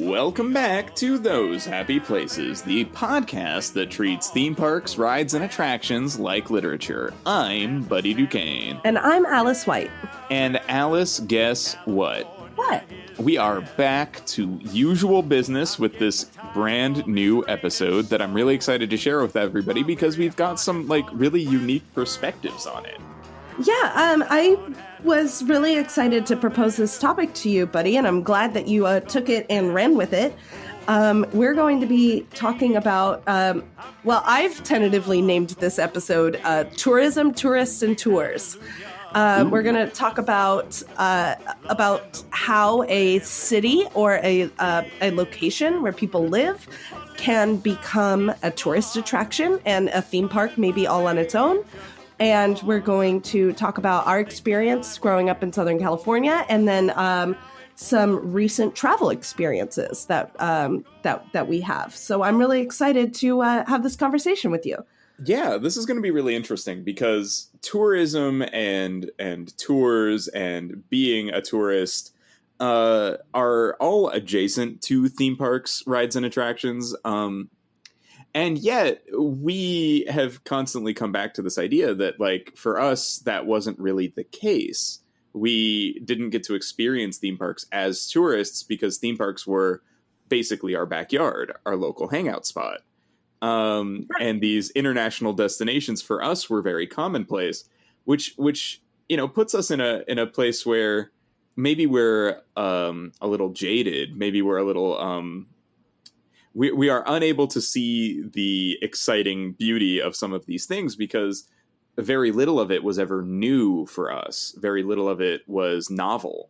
Welcome back to Those Happy Places, the podcast that treats theme parks, rides, and attractions like literature. I'm Buddy Duquesne. And I'm Alice White. And Alice, guess what? What? We are back to usual business with this brand new episode that I'm really excited to share with everybody because we've got some, really unique perspectives on it. Yeah, I was really excited to propose this topic to you, buddy, and I'm glad that you took it and ran with it. We're going to be talking about, I've tentatively named this episode Tourism, Tourists, and Tours. We're going to talk about how a city or a location where people live can become a tourist attraction and a theme park maybe all on its own. And we're going to talk about our experience growing up in Southern California, and then some recent travel experiences that we have. So I'm really excited to have this conversation with you. Yeah, this is going to be really interesting because tourism and tours and being a tourist are all adjacent to theme parks, rides, and attractions. And yet, we have constantly come back to this idea that, for us, that wasn't really the case. We didn't get to experience theme parks as tourists because theme parks were basically our backyard, our local hangout spot. And these international destinations for us were very commonplace, which puts us in a place where maybe we're a little jaded, maybe we're a little... We are unable to see the exciting beauty of some of these things because very little of it was ever new for us. Very little of it was novel.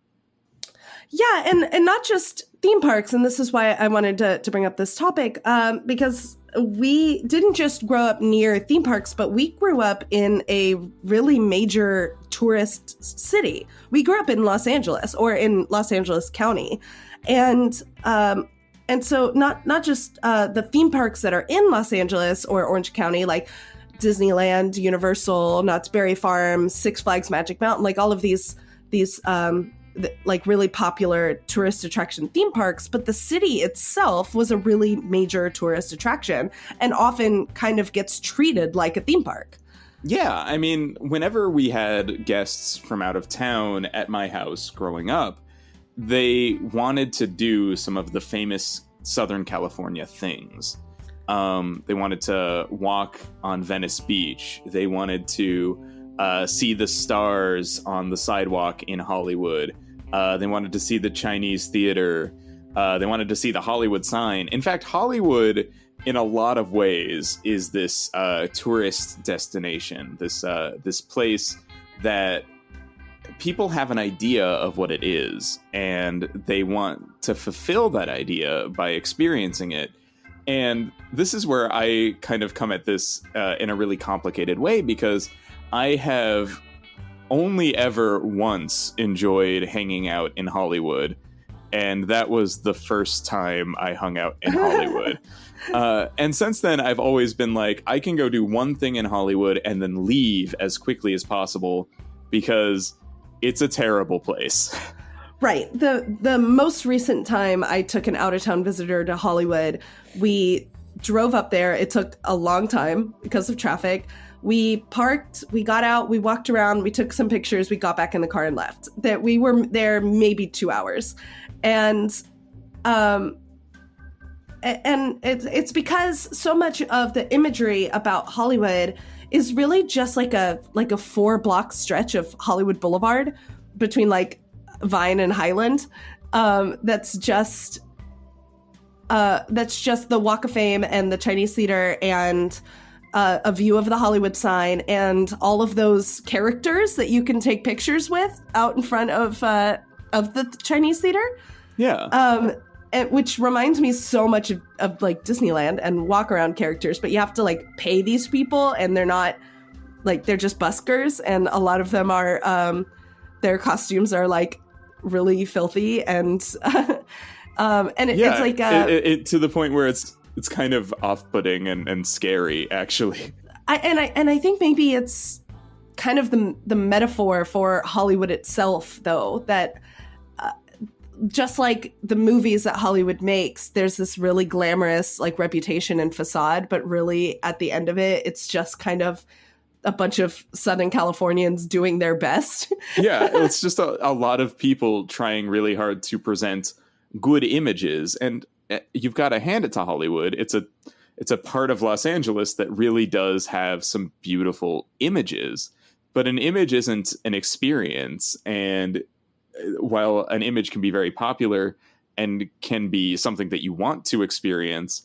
Yeah, and not just theme parks. And this is why I wanted to bring up this topic, because we didn't just grow up near theme parks, but we grew up in a really major tourist city. We grew up in Los Angeles or in Los Angeles County. And so not just the theme parks that are in Los Angeles or Orange County, like Disneyland, Universal, Knott's Berry Farm, Six Flags Magic Mountain, like all of these really popular tourist attraction theme parks, but the city itself was a really major tourist attraction and often kind of gets treated like a theme park. Yeah, I mean, whenever we had guests from out of town at my house growing up, they wanted to do some of the famous Southern California things. They wanted to walk on Venice Beach. They wanted to see the stars on the sidewalk in Hollywood. They wanted to see the Chinese theater. They wanted to see the Hollywood sign. In fact, Hollywood, in a lot of ways, is this tourist destination, this place that people have an idea of what it is, and they want to fulfill that idea by experiencing it. And this is where I kind of come at this in a really complicated way, because I have only ever once enjoyed hanging out in Hollywood, and that was the first time I hung out in Hollywood. And since then, I've always been like, I can go do one thing in Hollywood and then leave as quickly as possible, because it's a terrible place. Right. The most recent time I took an out-of-town visitor to Hollywood, we drove up there. It took a long time because of traffic. We parked, we got out, we walked around, we took some pictures, we got back in the car and left. That we were there maybe 2 hours. And it's because so much of the imagery about Hollywood is really just like a 4-block stretch of Hollywood Boulevard between Vine and Highland. That's just the Walk of Fame and the Chinese Theater and a view of the Hollywood sign and all of those characters that you can take pictures with out in front of the Chinese Theater. Yeah. Which reminds me so much of Disneyland and walk around characters, but you have to pay these people, and they're not they're just buskers, and a lot of them are their costumes are really filthy and it's to the point where it's kind of off-putting and scary, actually. I think maybe it's kind of the metaphor for Hollywood itself, though, that just like the movies that Hollywood makes, there's this really glamorous like reputation and facade, but really at the end of it, it's just kind of a bunch of Southern Californians doing their best. Yeah, it's just a lot of people trying really hard to present good images, and you've got to hand it to Hollywood. It's a part of Los Angeles that really does have some beautiful images, but an image isn't an experience. And while an image can be very popular and can be something that you want to experience,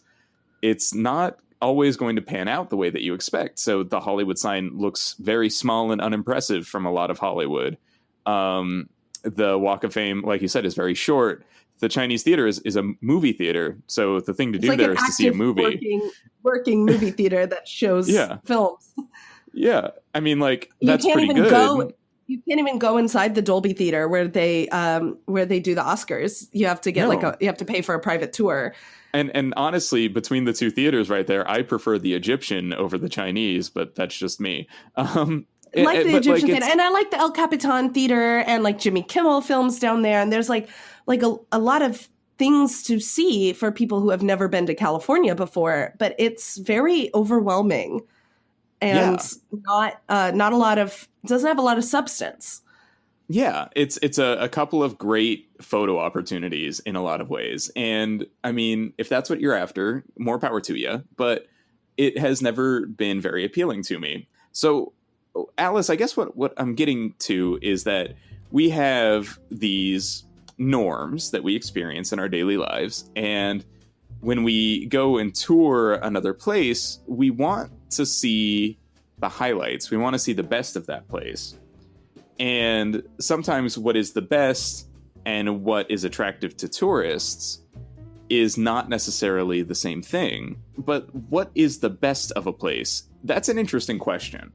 it's not always going to pan out the way that you expect. So the Hollywood sign looks very small and unimpressive from a lot of Hollywood. The Walk of Fame, like you said, is very short. The Chinese theater is a movie theater. So the thing to do there is to see a movie. Working movie theater that shows films. Yeah. I mean, like, that's pretty good. You can't even go inside the Dolby Theater where they do the Oscars. You have to get you have to pay for a private tour. And honestly, between the two theaters right there, I prefer the Egyptian over the Chinese, but that's just me. The Egyptian theater, and I like the El Capitan Theater and like Jimmy Kimmel films down there. And there's like a lot of things to see for people who have never been to California before, but it's very overwhelming and not a lot of, doesn't have a lot of substance. Yeah, it's a couple of great photo opportunities in a lot of ways. And I mean, if that's what you're after, more power to you. But it has never been very appealing to me. So, Alice, I guess what I'm getting to is that we have these norms that we experience in our daily lives. And when we go and tour another place, we want to see the highlights. We want to see the best of that place. And sometimes what is the best and what is attractive to tourists is not necessarily the same thing. But what is the best of a place? That's an interesting question.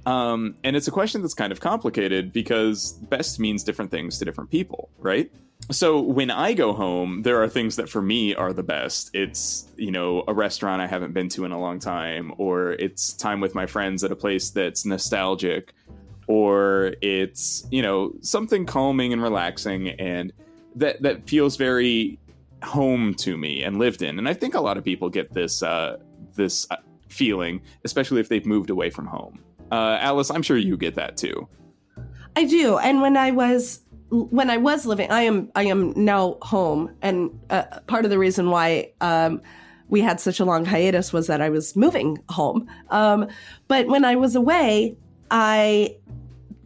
And it's a question that's kind of complicated because best means different things to different people, right? So when I go home, there are things that for me are the best. It's, a restaurant I haven't been to in a long time, or it's time with my friends at a place that's nostalgic, or it's, something calming and relaxing and that feels very home to me and lived in. And I think a lot of people get this feeling, especially if they've moved away from home. Alice, I'm sure you get that too. I do. And when I was living, I am now home. And part of the reason why we had such a long hiatus was that I was moving home. But when I was away,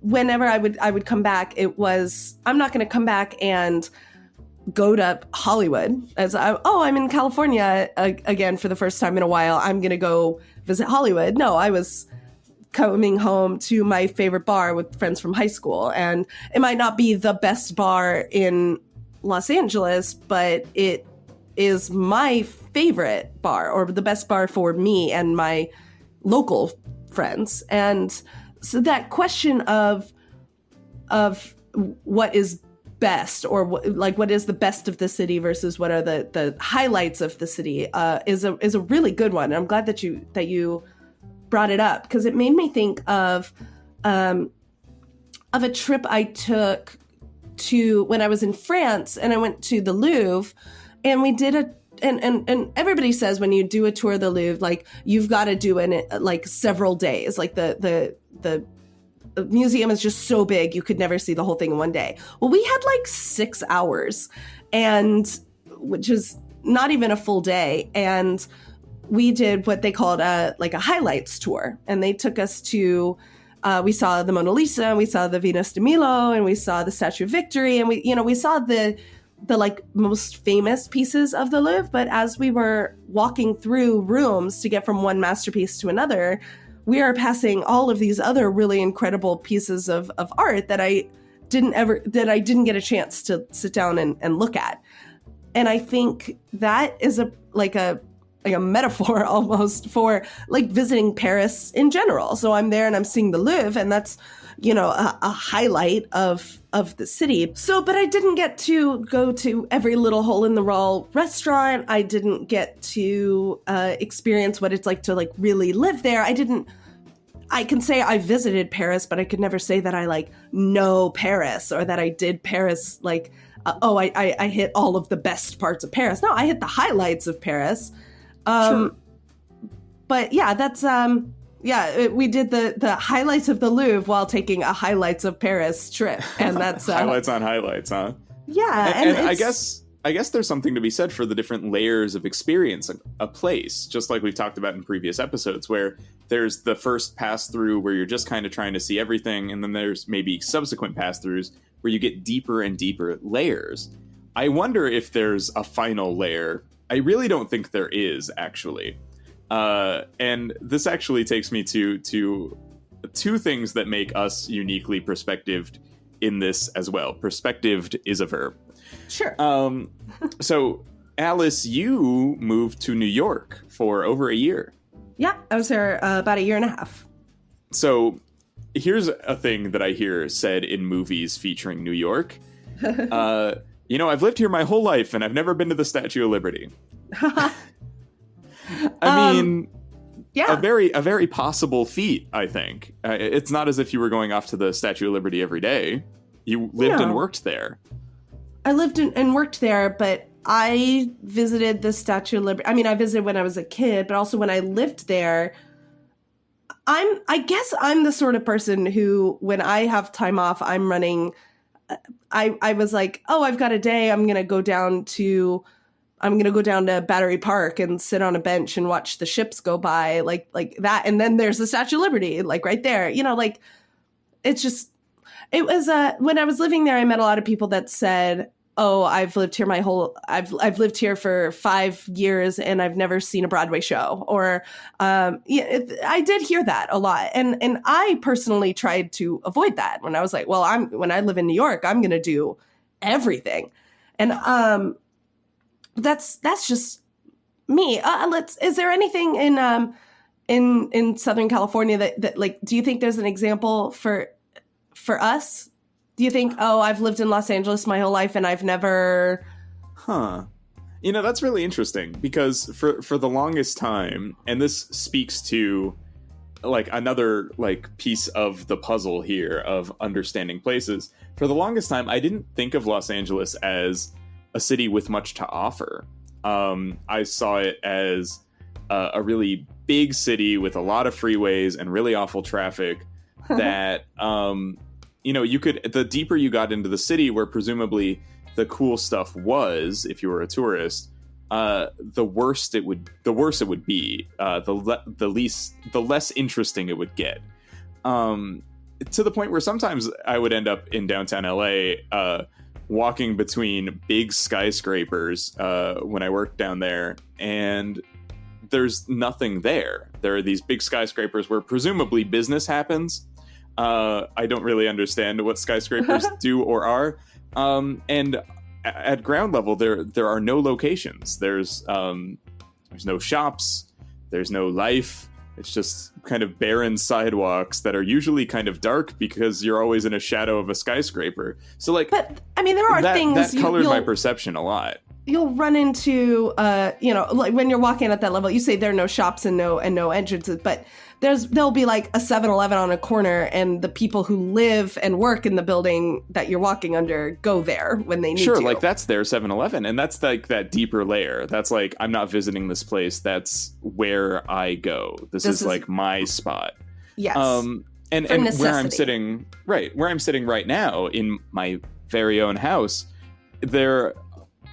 whenever I would come back, I'm not going to come back and go to Hollywood I'm in California again for the first time in a while. I'm going to go visit Hollywood. No, I was coming home to my favorite bar with friends from high school. And it might not be the best bar in Los Angeles, but it is my favorite bar, or the best bar for me and my local friends. And so that question of what is best, or what is the best of the city versus what are the highlights of the city is a really good one. And I'm glad that you brought it up, because it made me think of a trip I took to when I was in France, and I went to the Louvre, and we did and everybody says when you do a tour of the Louvre, like you've got to do it like several days. Like the museum is just so big, you could never see the whole thing in one day. Well, we had like 6 hours, and which is not even a full day. And we did what they called a highlights tour. And they took us to, we saw the Mona Lisa, and we saw the Venus de Milo, and we saw the Statue of Victory. And we saw the like most famous pieces of the Louvre. But as we were walking through rooms to get from one masterpiece to another, we are passing all of these other really incredible pieces of art that I didn't get a chance to sit down and look at. And I think that is a metaphor almost for like visiting Paris in general. So I'm there and I'm seeing the Louvre, and that's, a highlight of the city. So, but I didn't get to go to every little hole in the wall restaurant. I didn't get to experience what it's like to like really live there. I can say I visited Paris, but I could never say that I like know Paris, or that I did Paris like I hit all of the best parts of Paris. No, I hit the highlights of Paris. Sure. But yeah, that's we did the highlights of the Louvre while taking a highlights of Paris trip, and that's highlights on highlights, huh? Yeah, and I guess there's something to be said for the different layers of experience a place, just like we've talked about in previous episodes, where there's the first pass through where you're just kind of trying to see everything, and then there's maybe subsequent pass throughs where you get deeper and deeper layers. I wonder if there's a final layer. I really don't think there is, actually. And this actually takes me to two things that make us uniquely perspectived in this as well. Perspectived is a verb. Sure. So, Alice, you moved to New York for over a year. Yeah, I was there about a year and a half. So, here's a thing that I hear said in movies featuring New York. I've lived here my whole life and I've never been to the Statue of Liberty. I mean, yeah, a very possible feat, I think. It's not as if you were going off to the Statue of Liberty every day. You lived and worked there. I lived and worked there, but I visited the Statue of Liberty. I mean, I visited when I was a kid, but also when I lived there. I guess I'm the sort of person who, when I have time off, I'm running. I was like, oh, I've got a day. I'm gonna go down to Battery Park and sit on a bench and watch the ships go by, like that. And then there's the Statue of Liberty, like right there. It's just. It was when I was living there, I met a lot of people that said, "Oh, I've lived lived here for 5 years and I've never seen a Broadway show." Or I did hear that a lot, and I personally tried to avoid that when I was like, "Well, when I live in New York, I'm going to do everything," and that's just me. Is there anything in Southern California that like? Do you think there's an example for us? Do you think, oh, I've lived in Los Angeles my whole life and I've never... That's really interesting because for the longest time, and this speaks to like another like piece of the puzzle here of understanding places. For the longest time, I didn't think of Los Angeles as a city with much to offer. I saw it as a really big city with a lot of freeways and really awful traffic that... the deeper you got into the city where presumably the cool stuff was, if you were a tourist, the worse it would be, the less interesting it would get. To the point where sometimes I would end up in downtown LA, walking between big skyscrapers, when I worked down there, and there's nothing there. There are these big skyscrapers where presumably business happens. I don't really understand what skyscrapers do or are. And at ground level, there are no locations. There's no shops. There's no life. It's just kind of barren sidewalks that are usually kind of dark because you're always in a shadow of a skyscraper. So like, but I mean, there are things that colored my perception a lot. You'll run into, like when you're walking at that level, you say there are no shops and no entrances, but there'll be like a 7-Eleven on a corner, and the people who live and work in the building that you're walking under go there when they need to. Sure, like that's their 7-Eleven, and that's like that deeper layer. That's like, I'm not visiting this place. That's where I go. This is like my spot. Yes. And where I'm sitting right now in my very own house,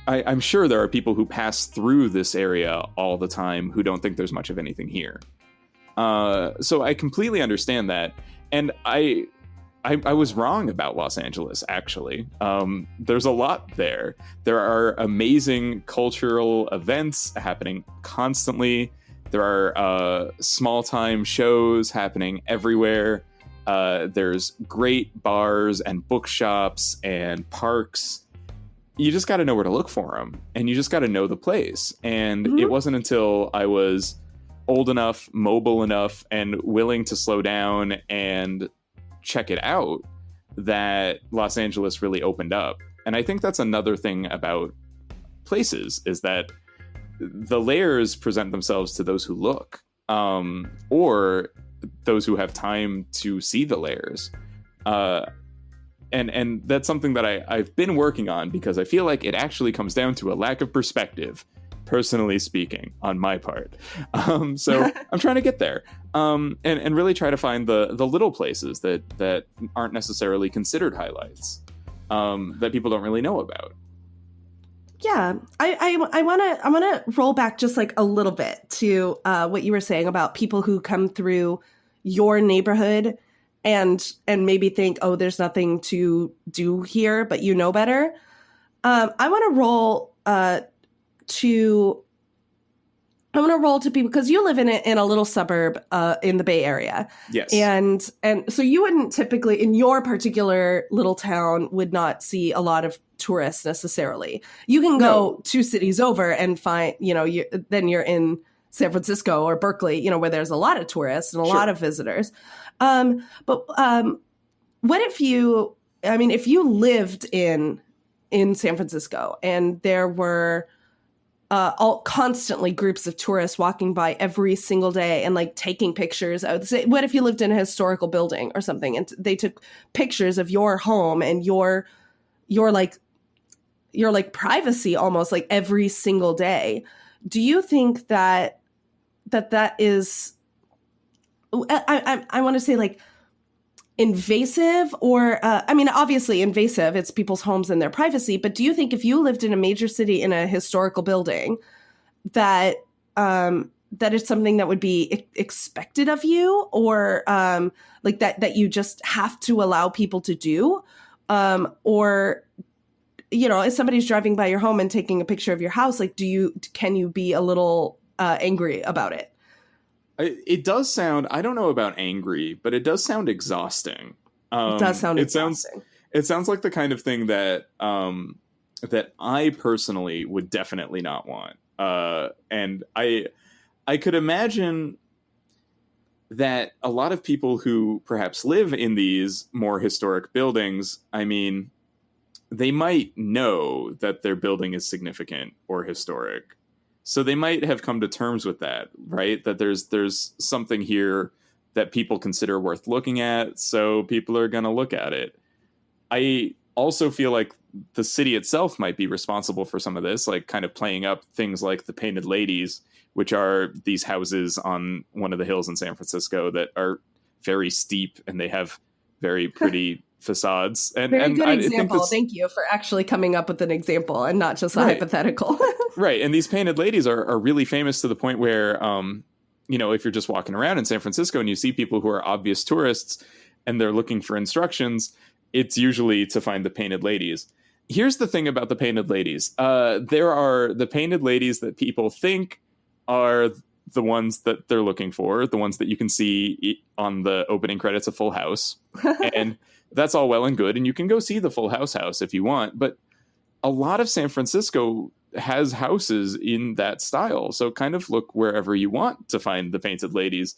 I'm sure there are people who pass through this area all the time who don't think there's much of anything here. So I completely understand that. And I was wrong about Los Angeles, actually. There's a lot there. There are amazing cultural events happening constantly. There are small-time shows happening everywhere. There's great bars and bookshops and parks. You just got to know where to look for them, and you just got to know the place. And It wasn't until I was old enough, mobile enough, and willing to slow down and check it out that Los Angeles really opened up. And I think that's another thing about places, is that the layers present themselves to those who look, or those who have time to see the layers. and that's something that I've been working on, because I feel like it actually comes down to a lack of perspective, personally speaking, on my part. So I'm trying to get there, and really try to find the little places that aren't necessarily considered highlights, that people don't really know about. Yeah, I wanna roll back just like a little bit to what you were saying about people who come through your neighborhood and maybe think, oh, there's nothing to do here, but you know better. I want to roll to people, because you live in a little suburb in the Bay Area. Yes. And so you wouldn't typically, in your particular little town, would not see a lot of tourists necessarily. You can go 2 cities over and find, then you're in San Francisco or Berkeley, where there's a lot of tourists and a lot of visitors. But what if you lived in San Francisco and there were all constantly groups of tourists walking by every single day and like taking pictures? I would say, what if you lived in a historical building or something and they took pictures of your home and your privacy almost like every single day? Do you think that is, I want to say, like, invasive, or obviously invasive, it's people's homes and their privacy, but do you think if you lived in a major city in a historical building that is something that would be expected of you, or like that you just have to allow people to do, or if somebody's driving by your home and taking a picture of your house, like can you be a little angry about it? It does sound, I don't know about angry, but it does sound exhausting. It does sound exhausting. It sounds like the kind of thing that I personally would definitely not want. And I could imagine that a lot of people who perhaps live in these more historic buildings, they might know that their building is significant or historic. So they might have come to terms with that, right? That there's something here that people consider worth looking at, so people are going to look at it. I also feel like the city itself might be responsible for some of this, like kind of playing up things like the Painted Ladies, which are these houses on one of the hills in San Francisco that are very steep and they have very pretty facades. And very good example. Thank you for actually coming up with an example and not just a hypothetical. Right. And these Painted Ladies are really famous to the point where, if you're just walking around in San Francisco and you see people who are obvious tourists and they're looking for instructions, it's usually to find the Painted Ladies. Here's the thing about the Painted Ladies. There are the Painted Ladies that people think are the ones that they're looking for, the ones that you can see on the opening credits of Full House. And that's all well and good. And you can go see the Full House if you want. But a lot of San Francisco has houses in that style. So kind of look wherever you want to find the Painted Ladies.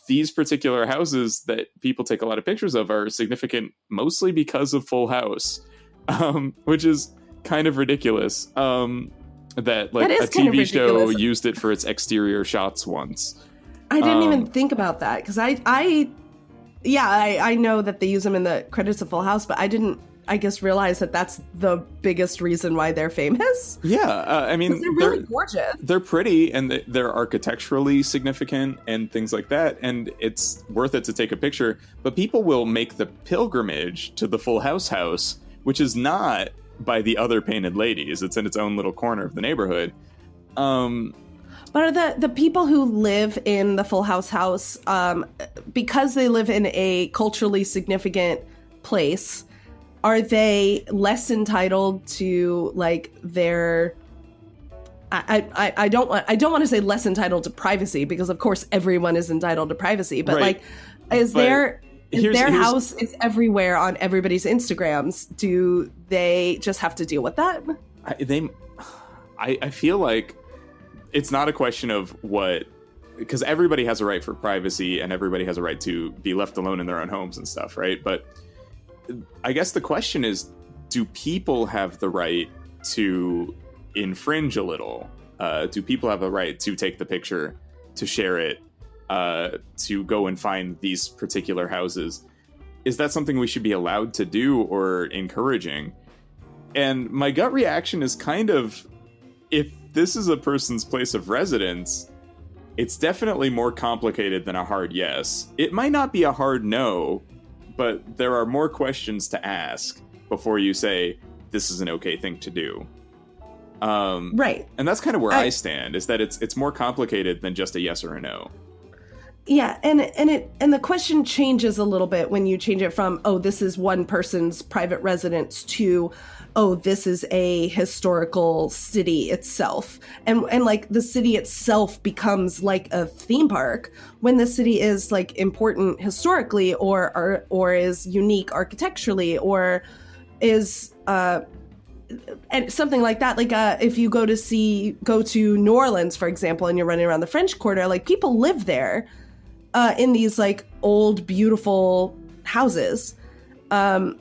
These particular houses that people take a lot of pictures of are significant mostly because of Full House, which is kind of ridiculous. That a TV show used it for its exterior shots once. I didn't even think about that, because I know that they use them in the credits of Full House, but I didn't, I guess, realize that that's the biggest reason why they're famous. Yeah, they're really gorgeous. They're pretty, and they're architecturally significant and things like that, and it's worth it to take a picture. But people will make the pilgrimage to the Full House, which is not by the other Painted Ladies. It's in its own little corner of the neighborhood. But are the people who live in the Full House, because they live in a culturally significant place, are they less entitled to like their? I don't want to say less entitled to privacy, because of course everyone is entitled to privacy. But like, their house is everywhere on everybody's Instagrams. Do they just have to deal with that? I feel like it's not a question of what, because everybody has a right for privacy and everybody has a right to be left alone in their own homes and stuff, right? But I guess the question is, do people have the right to infringe a little? Do people have a right to take the picture, to share it, to go and find these particular houses? is that something we should be allowed to do or encouraging? And my gut reaction is kind of, if this is a person's place of residence, it's definitely more complicated than a hard yes. It might not be a hard no, but there are more questions to ask before you say, this is an okay thing to do. Right. And that's kind of where I stand, is that it's more complicated than just a yes or a no. Yeah, and the question changes a little bit when you change it from, oh, this is one person's private residence, to, oh, this is a historical city itself. And like the city itself becomes like a theme park when the city is like important historically or is unique architecturally or is and something like that. Like if you go to New Orleans, for example, and you're running around the French Quarter, like people live there in these like old, beautiful houses. And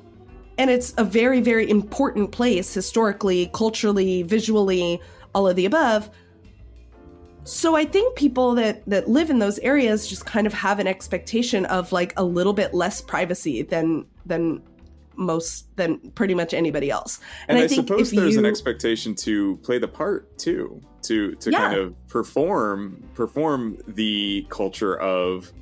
it's a very, very important place historically, culturally, visually, all of the above. So I think people that live in those areas just kind of have an expectation of like a little bit less privacy than pretty much anybody else. And I think suppose there's an expectation to play the part too, to kind of perform the culture of,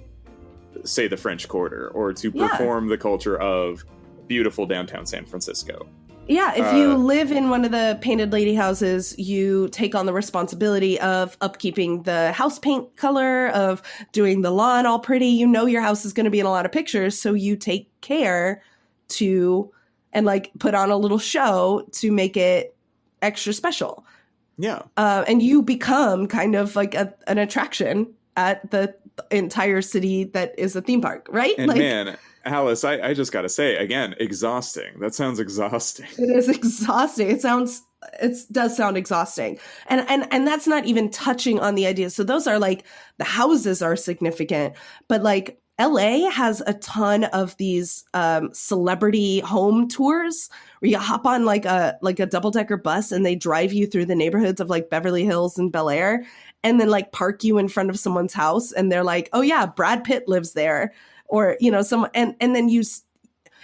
say, the French Quarter, or to perform the culture of beautiful downtown San Francisco. Yeah, if you live in one of the painted lady houses, you take on the responsibility of upkeeping the house paint color, of doing the lawn all pretty. You know your house is going to be in a lot of pictures, so you take care to and like put on a little show to make it extra special. Yeah. And you become kind of like an attraction at the entire city that is a theme park, right? And like, man, Alice, I just got to say, again, exhausting. That sounds exhausting. It is exhausting. It does sound exhausting. And that's not even touching on the idea. So those are like, the houses are significant, but like LA has a ton of these celebrity home tours where you hop on like a double-decker bus and they drive you through the neighborhoods of like Beverly Hills and Bel Air, and then like park you in front of someone's house and they're like, oh yeah, Brad Pitt lives there. Or, you know, someone, and then it's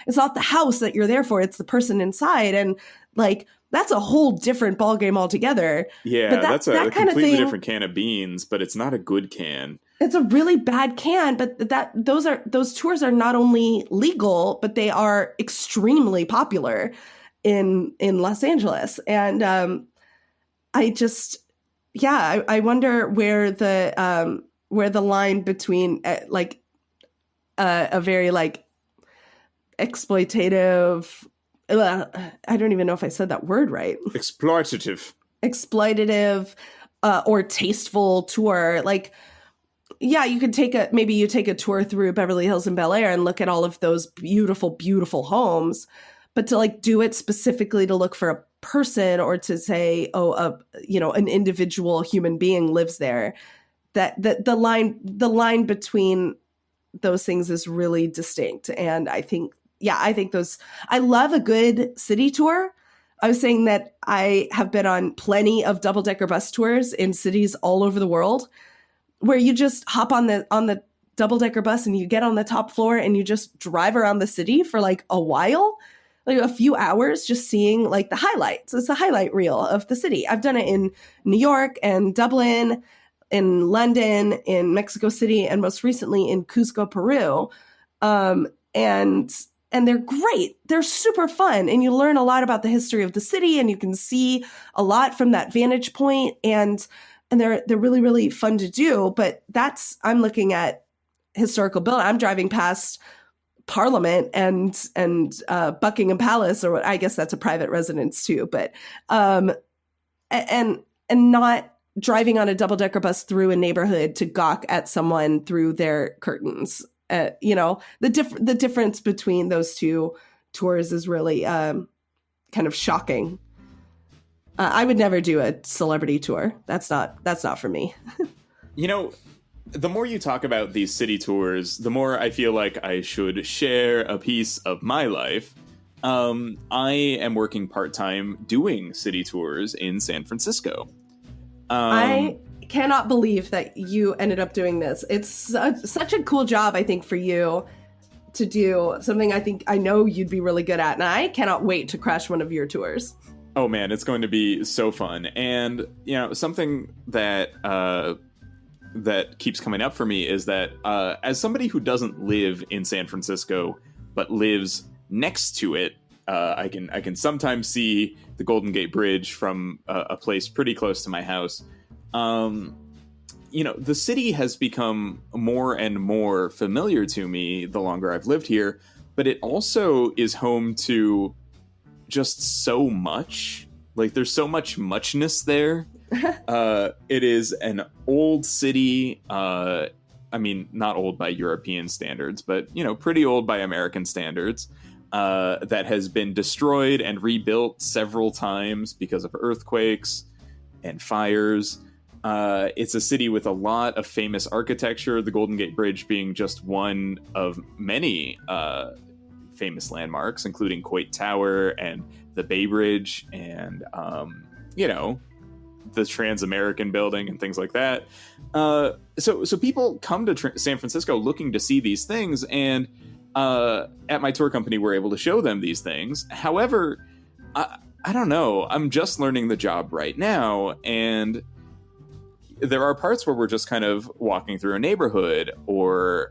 not the house that you're there for, it's the person inside. And like, that's a whole different ballgame altogether. Yeah, but that's a completely different can of beans, but it's not a good can. It's a really bad can, but those tours are not only legal, but they are extremely popular in Los Angeles. And I wonder where the line between like a very like exploitative, I don't even know if I said that word right. Exploitative, or tasteful tour. Like, yeah, you could take a tour through Beverly Hills and Bel Air and look at all of those beautiful, beautiful homes, but to like do it specifically to look for a person or to say, an individual human being lives there, that the line between those things is really distinct. And I think I love a good city tour. I was saying that I have been on plenty of double-decker bus tours in cities all over the world where you just hop on the double-decker bus and you get on the top floor and you just drive around the city for like a while, like a few hours, just seeing like the highlights. It's a highlight reel of the city. I've done it in New York and Dublin, in London, in Mexico City, and most recently in Cusco, Peru. And they're great. They're super fun. And you learn a lot about the history of the city and you can see a lot from that vantage point. And they're really, really fun to do. But I'm looking at historical building. I'm driving past Parliament and Buckingham Palace, or what, I guess that's a private residence too. But, and not driving on a double-decker bus through a neighborhood to gawk at someone through their curtains. The difference between those two tours is really kind of shocking. I would never do a celebrity tour. That's not for me. The more you talk about these city tours, the more I feel like I should share a piece of my life. I am working part-time doing city tours in San Francisco. I cannot believe that you ended up doing this. It's such a cool job, I think, for you to do, something I know you'd be really good at, and I cannot wait to crash one of your tours. Oh man, it's going to be so fun. And, something that that keeps coming up for me is that as somebody who doesn't live in San Francisco, but lives next to it, I can sometimes see the Golden Gate Bridge from a place pretty close to my house. The city has become more and more familiar to me the longer I've lived here, but it also is home to just so much. Like, there's so much muchness there. It is an old city. Not old by European standards, but, pretty old by American standards, that has been destroyed and rebuilt several times because of earthquakes and fires. It's a city with a lot of famous architecture, the Golden Gate Bridge being just one of many famous landmarks, including Coit Tower and the Bay Bridge and, the Trans-American Building and things like that. So people come to San Francisco looking to see these things, and at my tour company, we're able to show them these things. However, I don't know. I'm just learning the job right now, and there are parts where we're just kind of walking through a neighborhood or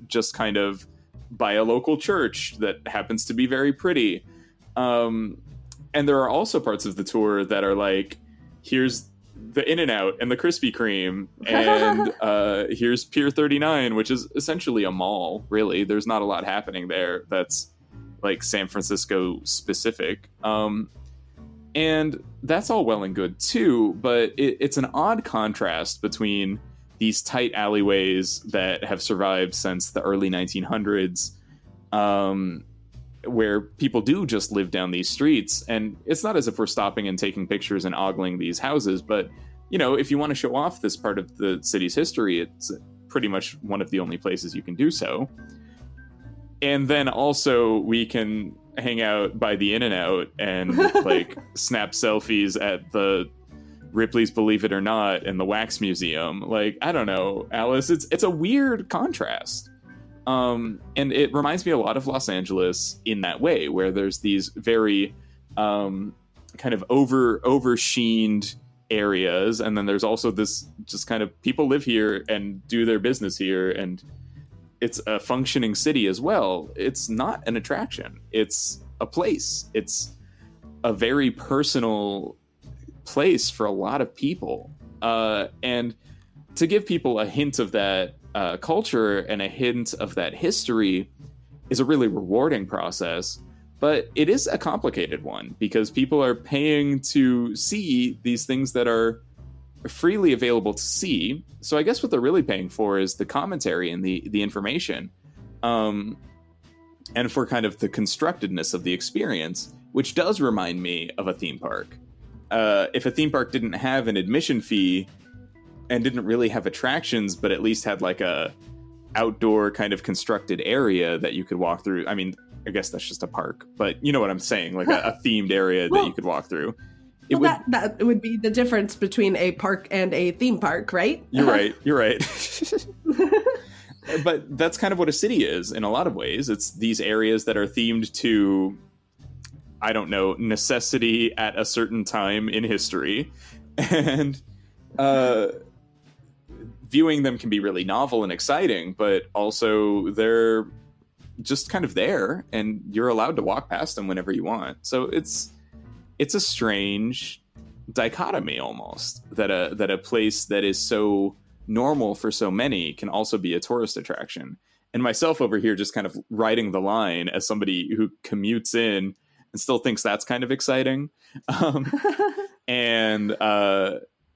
just kind of by a local church that happens to be very pretty. And there are also parts of the tour that are like, here's the In-N-Out and the Krispy Kreme, and here's Pier 39, which is essentially a mall, really. There's not a lot happening there that's like San Francisco specific. And that's all well and good too, but it's an odd contrast between these tight alleyways that have survived since the early 1900s, where people do just live down these streets. And it's not as if we're stopping and taking pictures and ogling these houses, but, if you want to show off this part of the city's history, it's pretty much one of the only places you can do so. And then also we can hang out by the In-N-Out and like snap selfies at the Ripley's Believe It or Not and the Wax Museum. Like, I don't know, Alice, it's a weird contrast. And it reminds me a lot of Los Angeles in that way, where there's these very kind of oversheened areas, and then there's also this just kind of people live here and do their business here, and it's a functioning city as well. It's not an attraction. It's a place. It's a very personal place for a lot of people. And to give people a hint of that culture and a hint of that history is a really rewarding process. But it is a complicated one because people are paying to see these things that are freely available to see. So I guess what they're really paying for is the commentary and the information, and for kind of the constructedness of the experience, which does remind me of a theme park. If a theme park didn't have an admission fee and didn't really have attractions, but at least had like a outdoor kind of constructed area that you could walk through. I mean, I guess that's just a park, but you know what I'm saying, like a themed area that you could walk through. That would be the difference between a park and a theme park, right? You're right. But that's kind of what a city is in a lot of ways. It's these areas that are themed to, I don't know, necessity at a certain time in history. And viewing them can be really novel and exciting, but also they're just kind of there, and you're allowed to walk past them whenever you want. So it's a strange dichotomy almost that a place that is so normal for so many can also be a tourist attraction. And myself over here just kind of riding the line as somebody who commutes in and still thinks that's kind of exciting,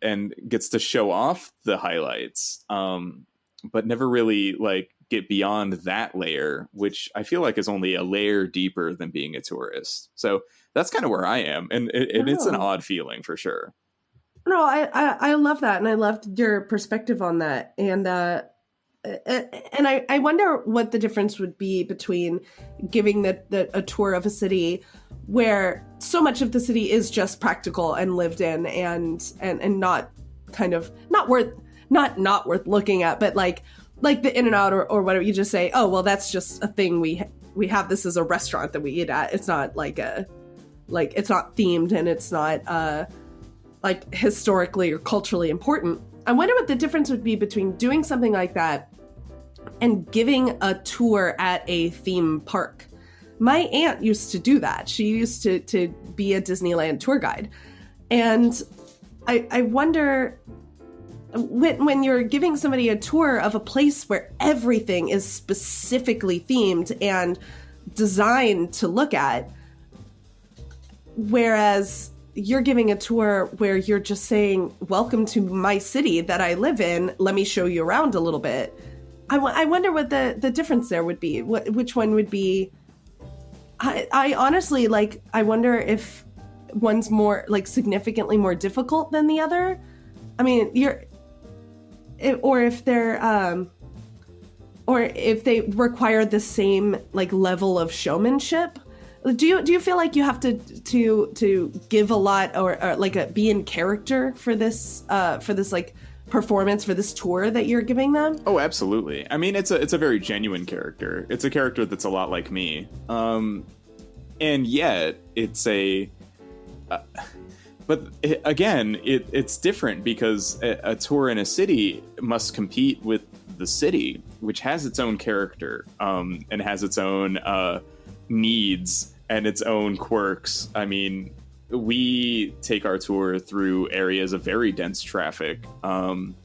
and gets to show off the highlights, but never really like get beyond that layer, which I feel like is only a layer deeper than being a tourist. So that's kind of where I am. And it's an odd feeling for sure. No, I love that. And I loved your perspective on that. And I wonder what the difference would be between giving a tour of a city where so much of the city is just practical and lived in and not kind of not worth looking at, but like like the In-N-Out or whatever, you just say, oh, well, that's just a thing we have. This is a restaurant that we eat at. It's not like it's not themed, and it's not like historically or culturally important. I wonder what the difference would be between doing something like that and giving a tour at a theme park. My aunt used to do that. She used to be a Disneyland tour guide. And I wonder, when you're giving somebody a tour of a place where everything is specifically themed and designed to look at, whereas you're giving a tour where you're just saying, welcome to my city that I live in, let me show you around a little bit. I wonder what the difference there would be. Which one would be... I honestly, like, I wonder if one's more, like, significantly more difficult than the other. I mean, or if they require the same, like, level of showmanship. Do you feel like you have to give a lot or like be in character for this like performance, for this tour that you're giving them? Oh, absolutely. I mean, it's a very genuine character. It's a character that's a lot like me. And yet it's but again, it's different because a tour in a city must compete with the city, which has its own character, and has its own needs and its own quirks. I mean, we take our tour through areas of very dense traffic. And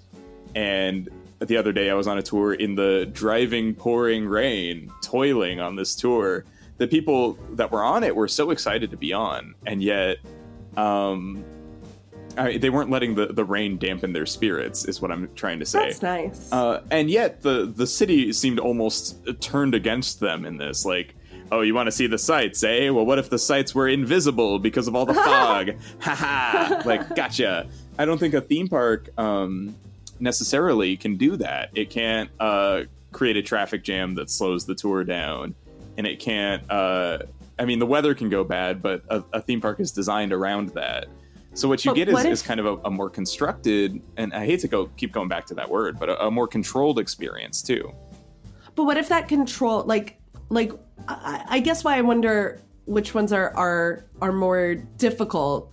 the other day I was on a tour in the driving, pouring rain, toiling on this tour. The people that were on it were so excited to be on, and yet they weren't letting the rain dampen their spirits, is what I'm trying to say. That's nice. And yet the city seemed almost turned against them in this. Like, oh, you want to see the sights, eh? Well, what if the sights were invisible because of all the fog? Ha! Like, gotcha. I don't think a theme park necessarily can do that. It can't create a traffic jam that slows the tour down. And it can't... I mean, the weather can go bad, but a theme park is designed around that. So what you get is kind of a more constructed, and I hate to keep going back to that word, but a more controlled experience too. But what if that control, like I guess why I wonder which ones are more difficult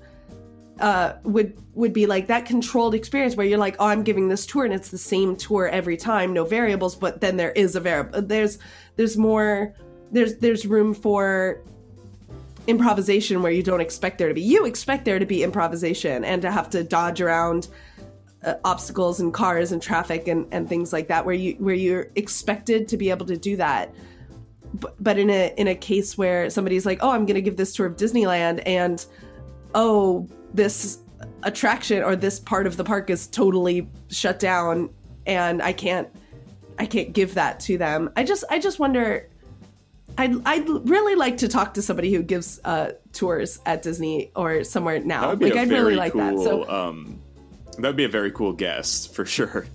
would be like that controlled experience where you're like, oh, I'm giving this tour and it's the same tour every time, no variables, but then there is a variable. There's more, there's room for improvisation where you don't expect there to be. You expect there to be improvisation and to have to dodge around obstacles and cars and traffic and things like that, where you're expected to be able to do that. But in a case where somebody's like, oh, I'm going to give this tour of Disneyland, and oh, this attraction or this part of the park is totally shut down, and I can't give that to them. I just wonder. I'd really like to talk to somebody who gives tours at Disney or somewhere now. Like, I'd really like that. So that would be a very cool guest for sure.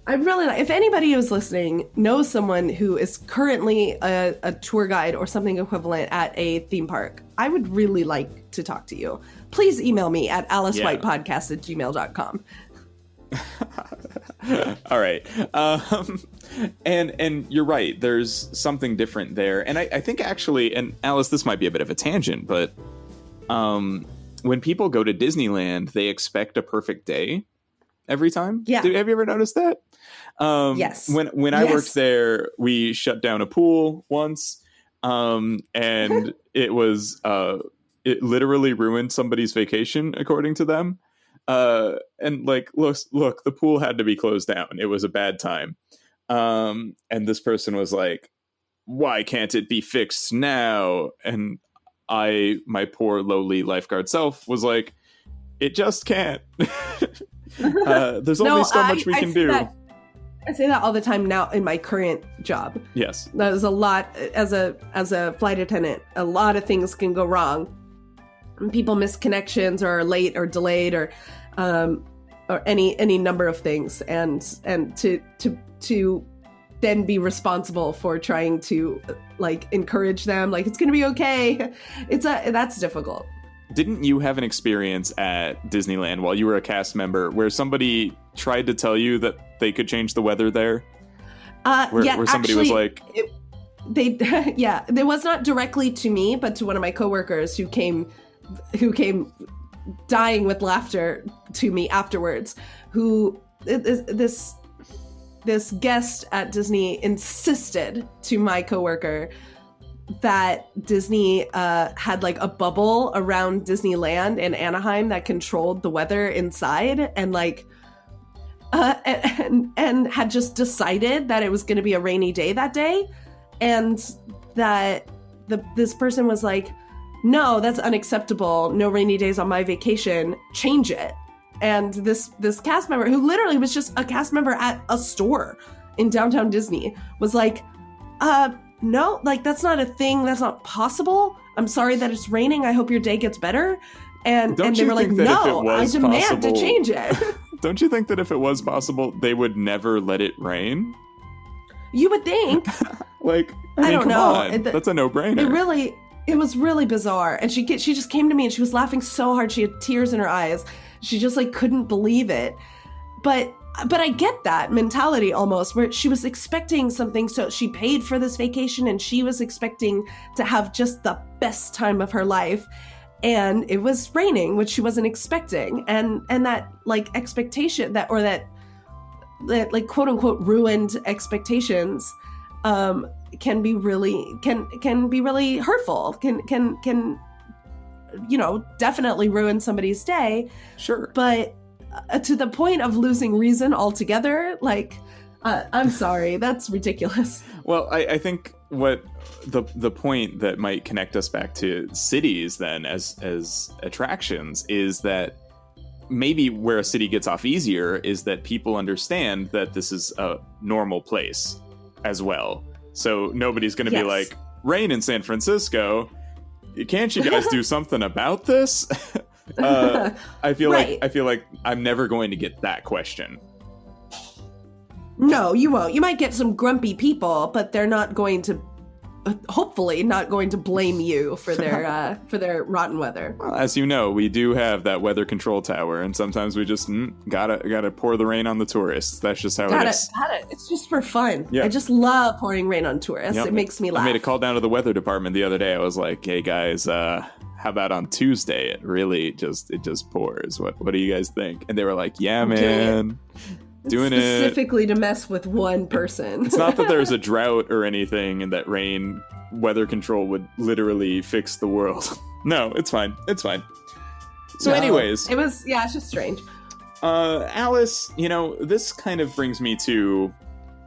I'd really like, if anybody who's listening knows someone who is currently a tour guide or something equivalent at a theme park, I would really like to talk to you. Please email me at alicewhitepodcast@gmail.com. All right. And you're right. There's something different there. And I think actually, and Alice, this might be a bit of a tangent, but when people go to Disneyland, they expect a perfect day every time. Yeah. Have you ever noticed that? Yes. When I worked there, we shut down a pool once, and it was it literally ruined somebody's vacation, according to them. And like, look, the pool had to be closed down. It was a bad time. And this person was like, why can't it be fixed now? And my poor lowly lifeguard self was like, it just can't. There's only so much we can do. I say that all the time now in my current job. Yes. There's a lot, as a flight attendant, a lot of things can go wrong. People miss connections or are late or delayed or any number of things, and to then be responsible for trying to like encourage them, like, it's gonna be okay. That's difficult. Didn't you have an experience at Disneyland while you were a cast member where somebody tried to tell you that they could change the weather there? Where somebody was like, it was not directly to me, but to one of my coworkers who came dying with laughter to me afterwards, who this guest at Disney insisted to my coworker that Disney had like a bubble around Disneyland in Anaheim that controlled the weather inside, and like and had just decided that it was going to be a rainy day that day, and that this person was like, no, that's unacceptable. No rainy days on my vacation. Change it. And this cast member, who literally was just a cast member at a store in downtown Disney, was like, no, like that's not a thing. That's not possible. I'm sorry that it's raining. I hope your day gets better. And they were like, no, I demand to change it. Don't you think that if it was possible, they would never let it rain? You would think. Like, I don't know. That's a no-brainer. It was really bizarre. And she just came to me and she was laughing so hard. She had tears in her eyes. She just like couldn't believe it. But I get that mentality almost, where she was expecting something. So she paid for this vacation and she was expecting to have just the best time of her life. And it was raining, which she wasn't expecting. And that like expectation that like quote unquote ruined expectations can be really hurtful, can definitely ruin somebody's day. Sure. But to the point of losing reason altogether, like I'm sorry, that's ridiculous. Well, I think what the point that might connect us back to cities then as attractions is that maybe where a city gets off easier is that people understand that this is a normal place as well. So nobody's going to be like, rain in San Francisco. Can't you guys do something about this? I feel like I'm never going to get that question. No, you won't. You might get some grumpy people, but they're not going to, hopefully not going to blame you for their rotten weather. Well, as you know, we do have that weather control tower, and sometimes we just gotta pour the rain on the tourists. That's just how it is. It's just for fun. Yeah. I just love pouring rain on tourists. Yep. It makes me laugh. I made a call down to the weather department the other day. I was like, hey guys, how about on Tuesday? It really just pours. What do you guys think? And they were like, yeah, man. Doing it specifically to mess with one person. It's not that there's a drought or anything and that weather control would literally fix the world. No, it's fine. So anyways. It's just strange. Alice, this kind of brings me to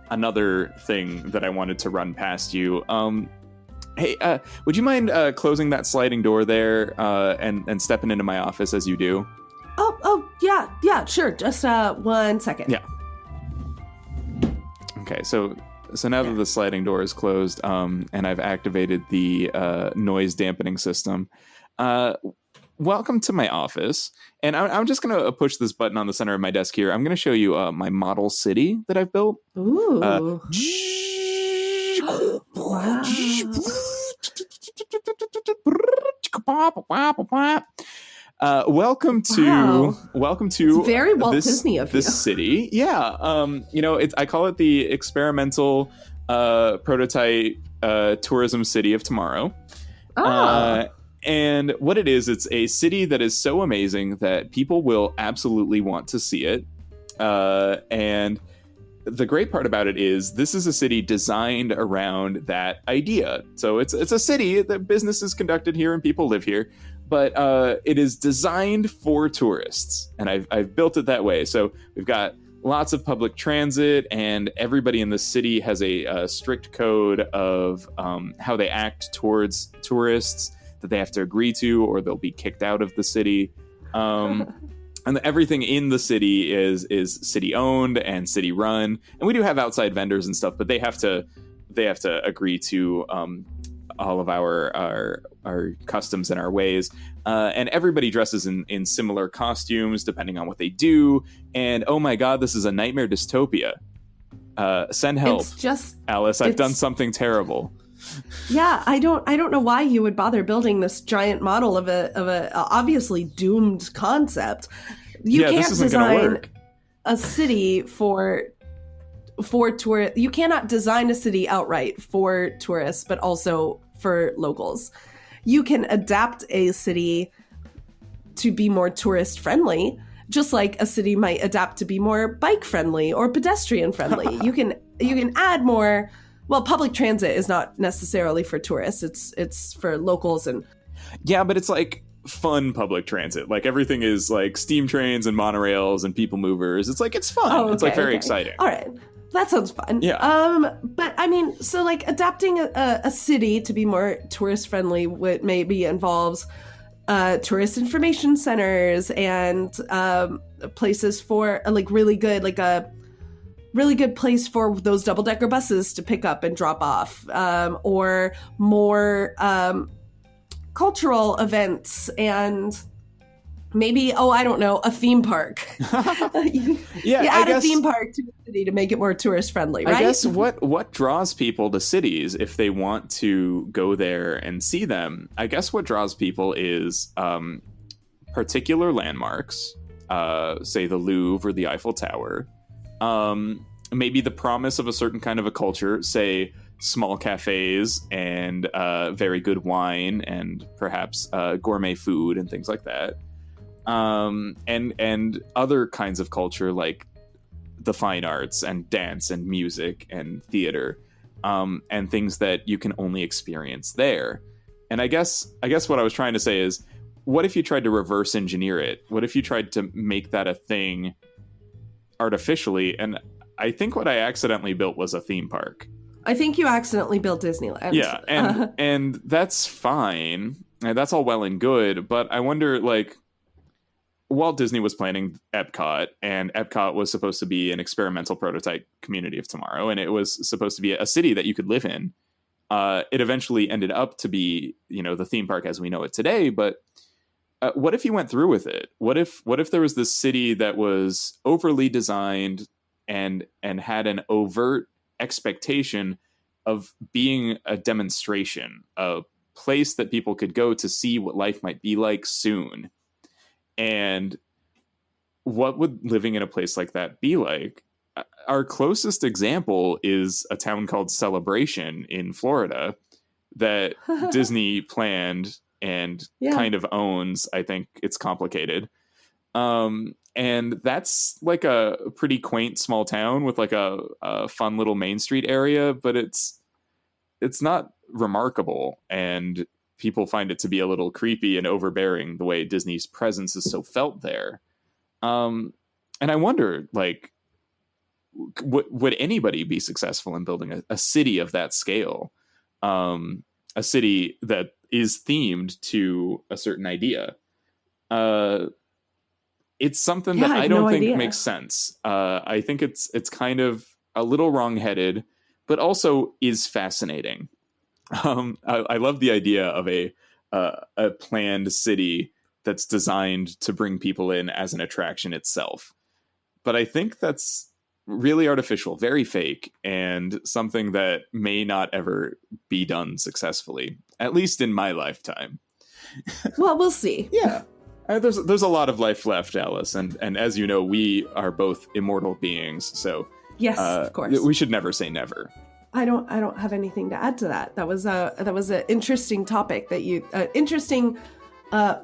another thing that I wanted to run past you. Hey, would you mind closing that sliding door there and stepping into my office as you do? Oh, yeah, sure. Just 1 second. Yeah. Okay, so now that the sliding door is closed, and I've activated the noise dampening system, welcome to my office. And I'm just going to push this button on the center of my desk here. I'm going to show you my model city that I've built. Ooh. Wow. Welcome to it's very Walt Disney of this city. Yeah. I call it the experimental prototype tourism city of tomorrow. And what it is, it's a city that is so amazing that people will absolutely want to see it. And the great part about it is this is a city designed around that idea. So it's a city that business is conducted here and people live here. But it is designed for tourists, and I've built it that way. So we've got lots of public transit, and everybody in the city has a strict code of how they act towards tourists that they have to agree to, or they'll be kicked out of the city. And everything in the city is city owned and city run, and we do have outside vendors and stuff, but they have to agree to all of our customs and our ways, and everybody dresses in similar costumes depending on what they do. And oh my god, this is a nightmare dystopia. Send help. It's just Alice, I've done something terrible. Yeah, I don't know why you would bother building this giant model of a obviously doomed concept. You can't design a city for for tourists. You cannot design a city outright for tourists, but also for locals. You can adapt a city to be more tourist friendly, just like a city might adapt to be more bike friendly or pedestrian friendly. You can add more. Well, public transit is not necessarily for tourists. It's for locals. And yeah, but it's like fun public transit. Like everything is like steam trains and monorails and people movers. It's like, it's fun. Oh, okay, it's like very exciting. All right. That sounds fun. Yeah. But I mean, so like adapting a city to be more tourist friendly would maybe involves tourist information centers and places for like really good, like a really good place for those double-decker buses to pick up and drop off, or more cultural events, and maybe, I don't know, a theme park. you add a theme park to the city to make it more tourist friendly, right? I guess what draws people to cities if they want to go there and see them, I guess what draws people is particular landmarks, say the Louvre or the Eiffel Tower, maybe the promise of a certain kind of a culture, say small cafes and very good wine and perhaps gourmet food and things like that. And other kinds of culture like the fine arts and dance and music and theater, and things that you can only experience there. And I guess what I was trying to say is, what if you tried to reverse engineer it? What if you tried to make that a thing artificially? And I think what I accidentally built was a theme park. I think you accidentally built Disneyland. Yeah, and that's fine. And that's all well and good, but I wonder, like, Walt Disney was planning Epcot, and Epcot was supposed to be an experimental prototype community of tomorrow, and it was supposed to be a city that you could live in. It eventually ended up to be, the theme park as we know it today, but what if you went through with it? What if there was this city that was overly designed and had an overt expectation of being a demonstration, a place that people could go to see what life might be like soon? And what would living in a place like that be like? Our closest example is a town called Celebration in Florida that Disney planned and kind of owns. I think it's complicated. And that's like a pretty quaint small town with like a fun little Main Street area, but it's not remarkable. And people find it to be a little creepy and overbearing the way Disney's presence is so felt there. And I wonder, like, would anybody be successful in building a city of that scale? A city that is themed to a certain idea. It's something that I don't think makes sense. I think it's kind of a little wrong-headed, but also is fascinating. I love the idea of a planned city that's designed to bring people in as an attraction itself. But I think that's really artificial, very fake, and something that may not ever be done successfully, at least in my lifetime. Well, we'll see. Yeah. There's a lot of life left, Alice, and as you know, we are both immortal beings, so yes, of course, we should never say never. I don't have anything to add to that. That was an interesting topic interesting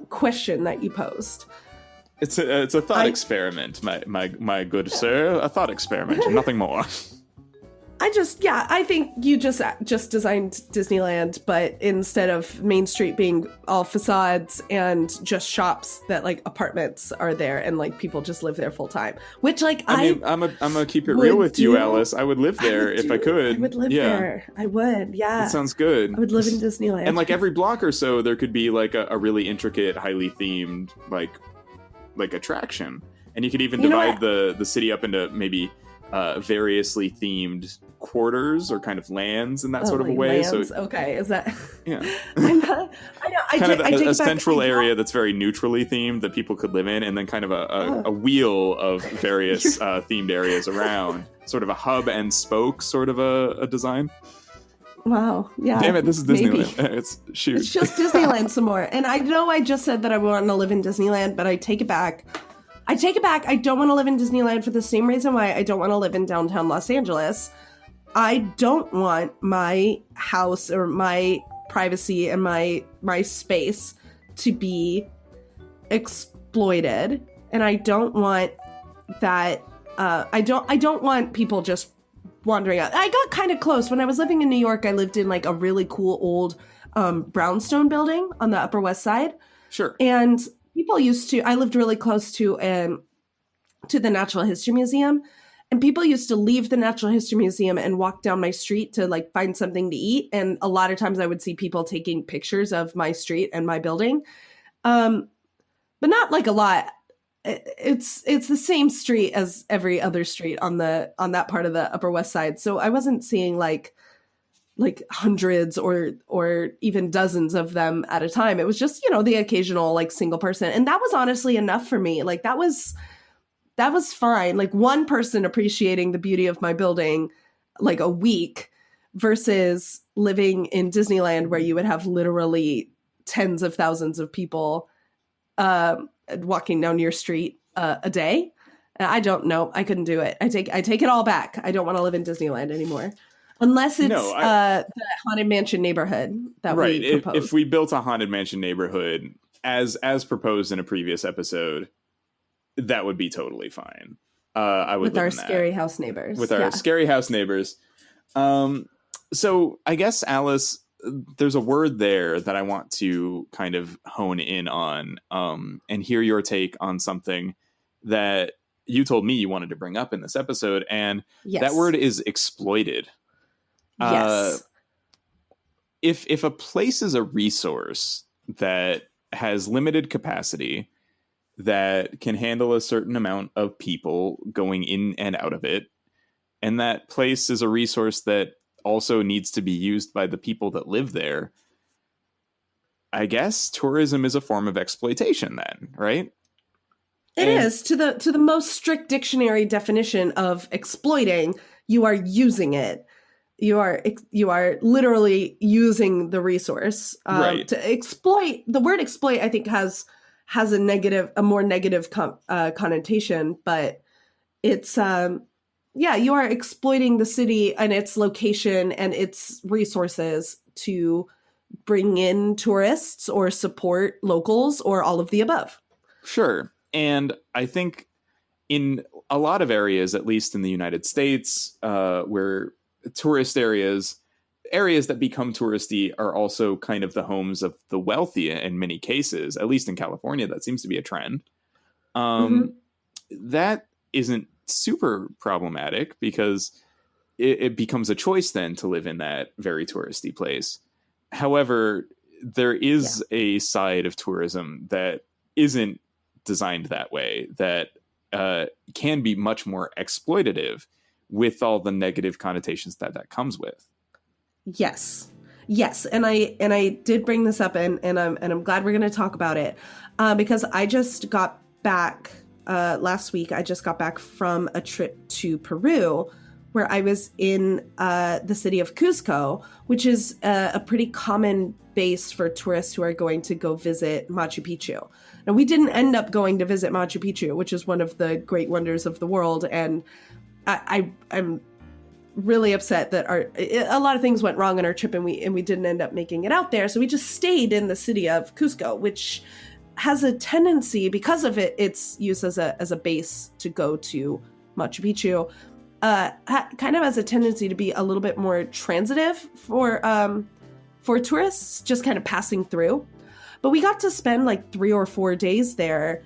question that you posed. It's a thought experiment, my good sir, a thought experiment, nothing more. I think you just designed Disneyland, but instead of Main Street being all facades and just shops, that like apartments are there and like people just live there full time. Which like I'm gonna keep it real with you, Alice. I would live there if I could. I would live there. I would. Yeah. That sounds good. I would live in Disneyland. And like every block or so, there could be like a really intricate, highly themed like attraction, and you could even divide the city up into maybe variously themed quarters or kind of lands in that sort of a way. Lands. So okay, is that? Yeah. I know. A central area that's very neutrally themed that people could live in, and then kind of a wheel of various themed areas around, sort of a hub and spoke sort of a design. Wow. Yeah. Damn it, this is Disneyland. It's just Disneyland some more. And I know I just said that I want to live in Disneyland, but I take it back. I take it back. I don't want to live in Disneyland for the same reason why I don't want to live in downtown Los Angeles. I don't want my house or my privacy and my space to be exploited, and I don't want that. I don't want people just wandering out. I got kind of close when I was living in New York. I lived in like a really cool old brownstone building on the Upper West Side. Sure. And people used to. I lived really close to the Natural History Museum. And people used to leave the Natural History Museum and walk down my street to like find something to eat. And a lot of times I would see people taking pictures of my street and my building. But not like a lot. It's the same street as every other street on that part of the Upper West Side. So I wasn't seeing like hundreds or even dozens of them at a time. It was just, the occasional like single person. And that was honestly enough for me. Like that was fine. Like one person appreciating the beauty of my building like a week versus living in Disneyland where you would have literally tens of thousands of people walking down your street a day. I don't know. I couldn't do it. I take it all back. I don't want to live in Disneyland anymore. Unless it's the Haunted Mansion neighborhood that we proposed. If we built a Haunted Mansion neighborhood as proposed in a previous episode, that would be totally fine. I would with our scary house neighbors. With our scary house neighbors. So I guess, Alice, there's a word there that I want to kind of hone in on and hear your take on something that you told me you wanted to bring up in this episode. And that word is exploited. Yes. If a place is a resource that has limited capacity, that can handle a certain amount of people going in and out of it, and that place is a resource that also needs to be used by the people that live there, I guess tourism is a form of exploitation then, right? It is. To the most strict dictionary definition of exploiting, you are using it. You are literally using the resource. Right. To exploit, the word exploit, I think, has a more negative connotation, but it's you are exploiting the city and its location and its resources to bring in tourists or support locals or all of the above. Sure. And I think in a lot of areas, at least in the United States, where tourist areas that become touristy are also kind of the homes of the wealthy in many cases, at least in California, that seems to be a trend. That isn't super problematic because it becomes a choice then to live in that very touristy place. However, there is a side of tourism that isn't designed that way, that can be much more exploitative with all the negative connotations that comes with. Yes. And I did bring this up and I'm glad we're going to talk about it because I just got back last week. I just got back from a trip to Peru where I was in the city of Cusco, which is a pretty common base for tourists who are going to go visit Machu Picchu. Now, we didn't end up going to visit Machu Picchu, which is one of the great wonders of the world. And I'm really upset that a lot of things went wrong on our trip and we didn't end up making it out there. So we just stayed in the city of Cusco, which has a tendency, because of its use as a base to go to Machu Picchu, kind of has a tendency to be a little bit more transitive for tourists, just kind of passing through. But we got to spend like 3 or 4 days there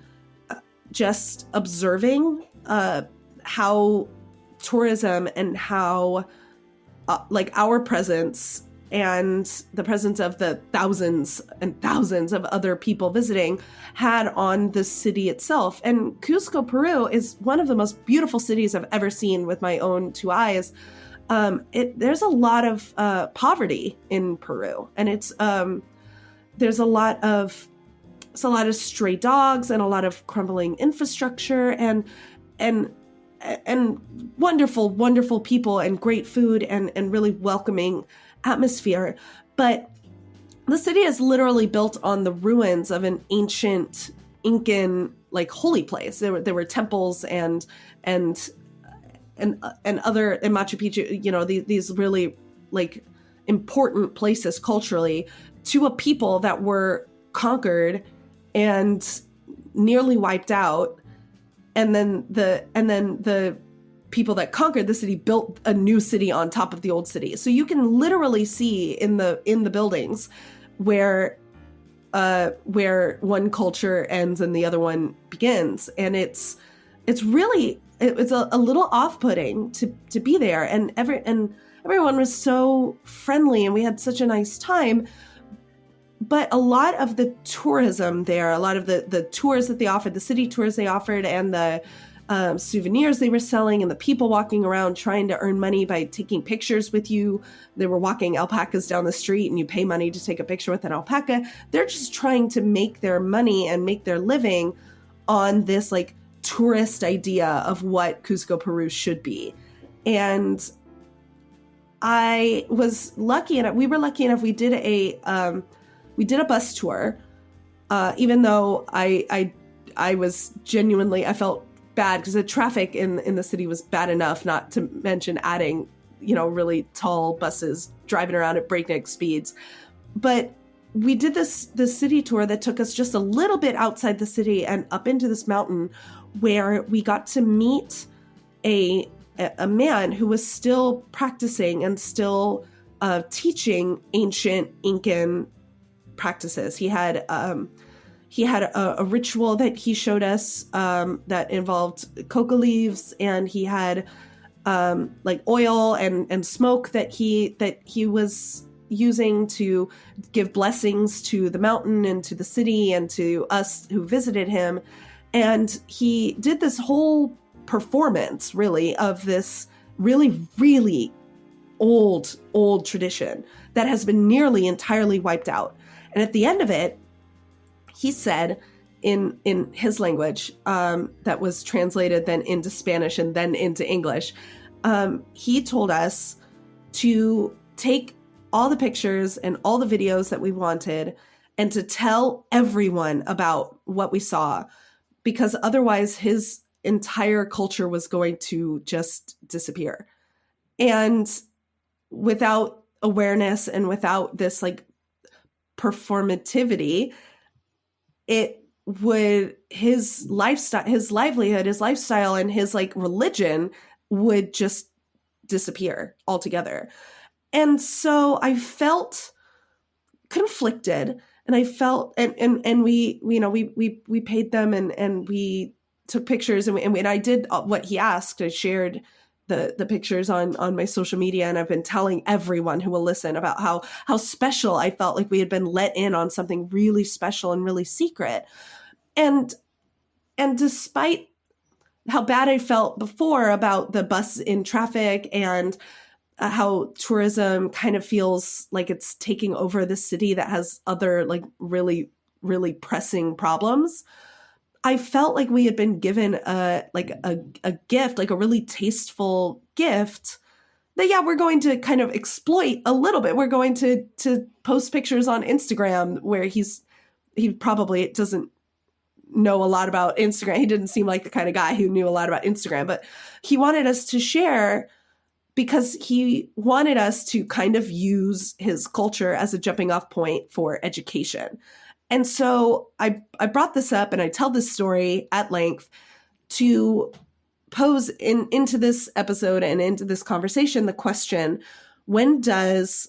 just observing how tourism and how like our presence and the presence of the thousands and thousands of other people visiting had on the city itself. And Cusco, Peru is one of the most beautiful cities I've ever seen with my own 2 eyes. There's a lot of poverty in Peru, and there's a lot of stray dogs and a lot of crumbling infrastructure and wonderful, wonderful people and great food and really welcoming atmosphere. But the city is literally built on the ruins of an ancient Incan like holy place. There were temples and other in Machu Picchu, you know, these really like important places culturally to a people that were conquered and nearly wiped out. And then the people that conquered the city built a new city on top of the old city. So you can literally see in the buildings where one culture ends and the other one begins. And it's really, it's a little off-putting to be there. And everyone was so friendly and we had such a nice time. But a lot of the tourism there, a lot of the tours that they offered, the city tours they offered, and the souvenirs they were selling, and the people walking around trying to earn money by taking pictures with you. They were walking alpacas down the street and you pay money to take a picture with an alpaca. They're just trying to make their money and make their living on this like tourist idea of what Cusco, Peru should be. And I was lucky enough, we were lucky enough, we did a bus tour, even though I was genuinely, I felt bad because the traffic in the city was bad enough, not to mention adding, you know, really tall buses driving around at breakneck speeds. But we did this city tour that took us just a little bit outside the city and up into this mountain where we got to meet a man who was still practicing and still teaching ancient Incan practices. He had a ritual that he showed us that involved coca leaves, and he had like oil and smoke that he was using to give blessings to the mountain and to the city and to us who visited him. And he did this whole performance really of this really, really old tradition that has been nearly entirely wiped out. And at the end of it, he said in his language that was translated then into Spanish and then into English, he told us to take all the pictures and all the videos that we wanted and to tell everyone about what we saw, because otherwise his entire culture was going to just disappear. And without awareness and without this like performativity, it would, his lifestyle, his livelihood, his lifestyle, and his like religion would just disappear altogether. And so I felt conflicted, and I felt, and we, you know, we paid them and we took pictures, and I did what he asked. I shared the pictures on my social media, and I've been telling everyone who will listen about how special I felt like we had been let in on something really special and really secret. And despite how bad I felt before about the bus in traffic and how tourism kind of feels like it's taking over the city that has other like really, really pressing problems, I felt like we had been given a gift, like a really tasteful gift that, yeah, we're going to kind of exploit a little bit. We're going to post pictures on Instagram where he probably doesn't know a lot about Instagram. He didn't seem like the kind of guy who knew a lot about Instagram, but he wanted us to share because he wanted us to kind of use his culture as a jumping off point for education. And so I brought this up, and I tell this story at length to pose into this episode and into this conversation the question: when does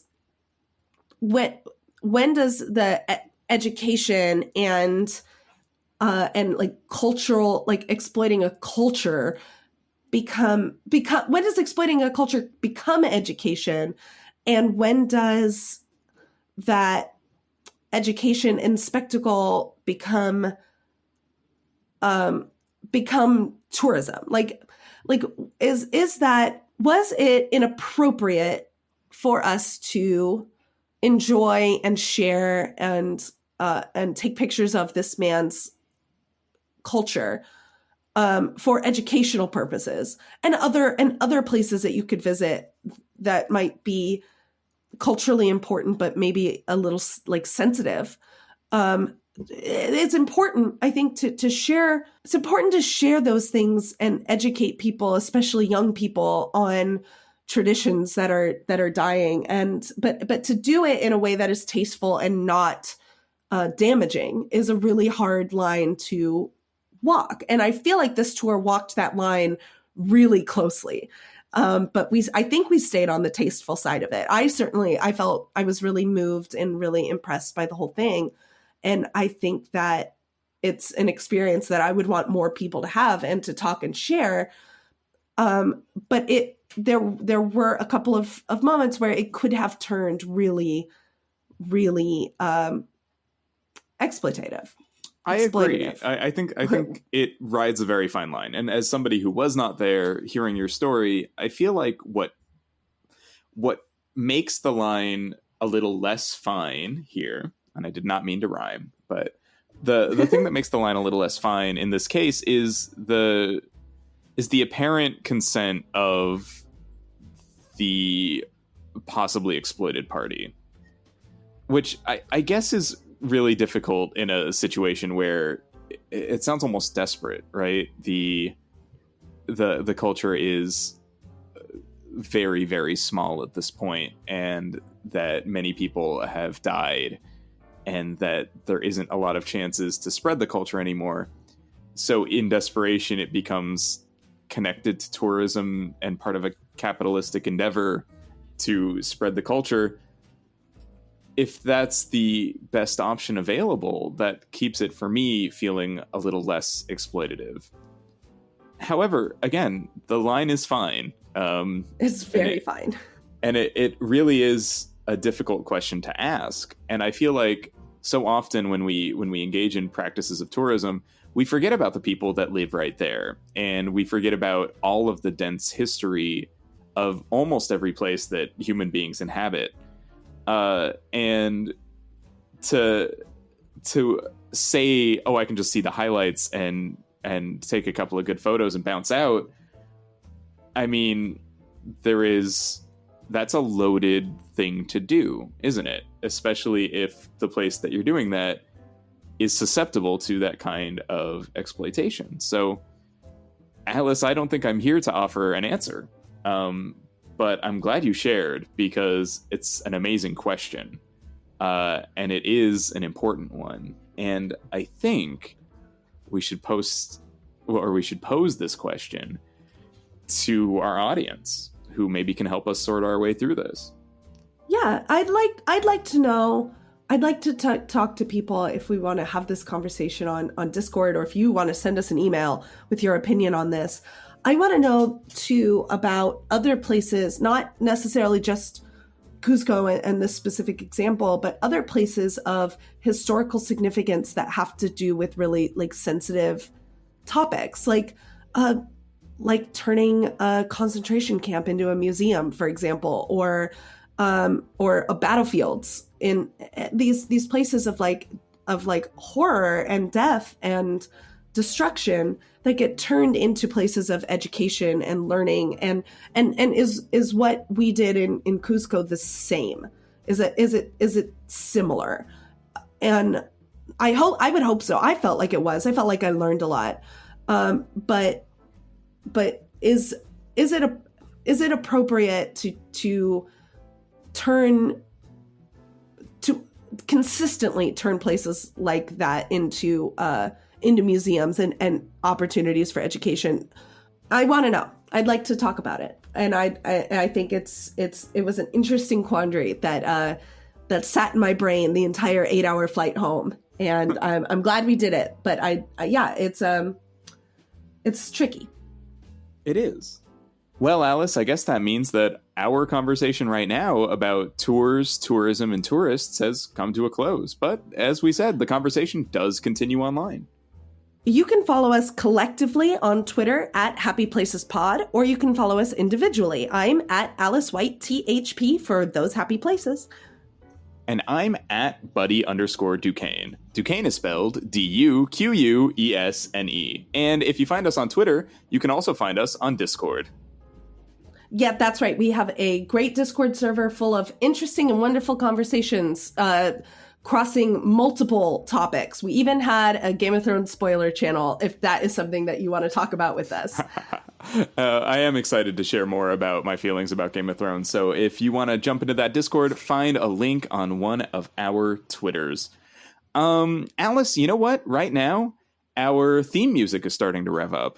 the education and like cultural, like exploiting a culture become when does exploiting a culture become education, and when does that education and spectacle become tourism? Like was it inappropriate for us to enjoy and share and take pictures of this man's culture for educational purposes, and other places that you could visit that might be culturally important but maybe a little like sensitive, it's important, I think, to share. It's important to share those things and educate people, especially young people, on traditions that are dying, but to do it in a way that is tasteful and not damaging is a really hard line to walk. And I feel like this tour walked that line really closely. But I think we stayed on the tasteful side of it. I felt I was really moved and really impressed by the whole thing. And I think that it's an experience that I would want more people to have and to talk and share. But there were a couple of moments where it could have turned really, really exploitative. I agree. I think it rides a very fine line. And as somebody who was not there, hearing your story, I feel like what makes the line a little less fine here, and I did not mean to rhyme, but the thing that makes the line a little less fine in this case is the apparent consent of the possibly exploited party, which I guess is really difficult in a situation where it sounds almost desperate, right? The culture is very, very small at this point, and that many people have died, and that there isn't a lot of chances to spread the culture anymore. So in desperation, it becomes connected to tourism and part of a capitalistic endeavor to spread the culture. If that's the best option available, that keeps it, for me, feeling a little less exploitative. However, again, the line is fine. It's very fine. And it really is a difficult question to ask. And I feel like so often when we engage in practices of tourism, we forget about the people that live right there. And we forget about all of the dense history of almost every place that human beings inhabit. And to say, oh, I can just see the highlights and take a couple of good photos and bounce out. I mean, that's a loaded thing to do, isn't it? Especially if the place that you're doing that is susceptible to that kind of exploitation. So, Alice, I don't think I'm here to offer an answer. But I'm glad you shared, because it's an amazing question. And it is an important one. And I think we should pose this question to our audience, who maybe can help us sort our way through this. Yeah, I'd like to know. I'd like to talk to people if we want to have this conversation on Discord, or if you want to send us an email with your opinion on this. I want to know, too, about other places, not necessarily just Cusco and this specific example, but other places of historical significance that have to do with really sensitive topics, like turning a concentration camp into a museum, for example, or a battlefields in these places of horror and death and destruction that get turned into places of education and learning, and is what we did in Cusco the same? Is it similar? And I would hope so. I felt like it was. I felt like I learned a lot. But is it appropriate to consistently turn places like that into museums and opportunities for education? I want to know. I'd like to talk about it. And I think it was an interesting quandary that sat in my brain the entire 8-hour flight home. And I'm glad we did it. But it's tricky. It is. Well, Alice, I guess that means that our conversation right now about tours, tourism, and tourists has come to a close. But as we said, the conversation does continue online. You can follow us collectively on Twitter at Happy Places Pod, or you can follow us individually. I'm at Alice White THP for those happy places. And I'm at Buddy_Duquesne. Duquesne is spelled DUQUESNE. And if you find us on Twitter, you can also find us on Discord. Yeah, that's right. We have a great Discord server full of interesting and wonderful conversations, crossing multiple topics. We even had a Game of Thrones spoiler channel, if that is something that you want to talk about with us. I am excited to share more about my feelings about Game of Thrones. So if you want to jump into that Discord, find a link on one of our Twitters. Alice, you know what? Right now, our theme music is starting to rev up.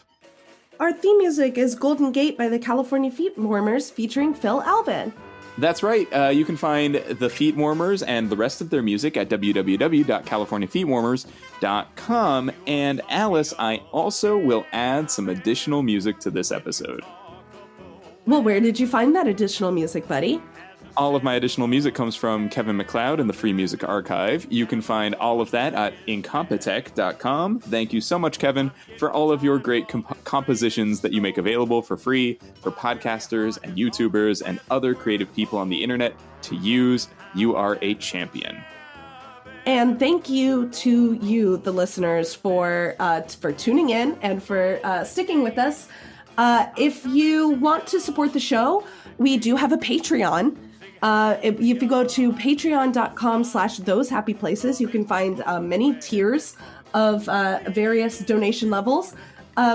Our theme music is Golden Gate by the California Feetwarmers featuring Phil Alvin. That's right. You can find the Feetwarmers and the rest of their music at www.californiafeetwarmers.com. And Alice, I also will add some additional music to this episode. Well, where did you find that additional music, buddy? All of my additional music comes from Kevin MacLeod in the Free Music Archive. You can find all of that at incompetech.com. Thank you so much, Kevin, for all of your great compositions that you make available for free for podcasters and YouTubers and other creative people on the internet to use. You are a champion. And thank you to you, the listeners, for tuning in and for sticking with us. If you want to support the show, we do have a Patreon. If you go to patreon.com/thosehappyplaces, you can find many tiers of various donation levels.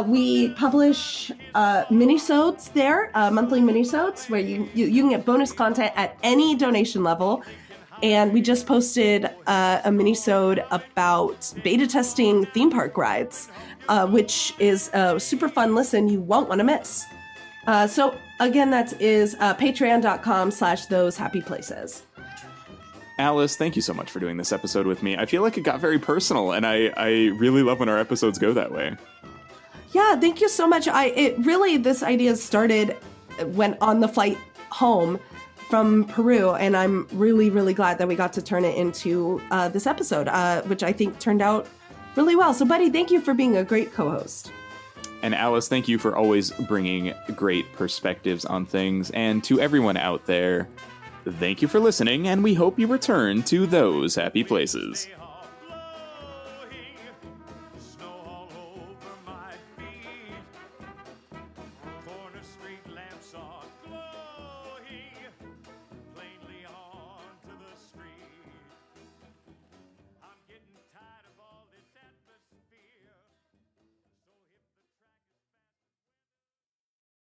We publish minisodes there, monthly minisodes, where you can get bonus content at any donation level. And we just posted a minisode about beta testing theme park rides, which is a super fun listen you won't want to miss. So again, that is patreon.com/thosehappyplaces. Alice, thank you so much for doing this episode with me. I feel like it got very personal, and I really love when our episodes go that way. Yeah, thank you so much. This idea started when on the flight home from Peru, and I'm really, really glad that we got to turn it into this episode, which I think turned out really well. So, buddy, thank you for being a great co-host. And Alice, thank you for always bringing great perspectives on things. And to everyone out there, thank you for listening, and we hope you return to those happy places.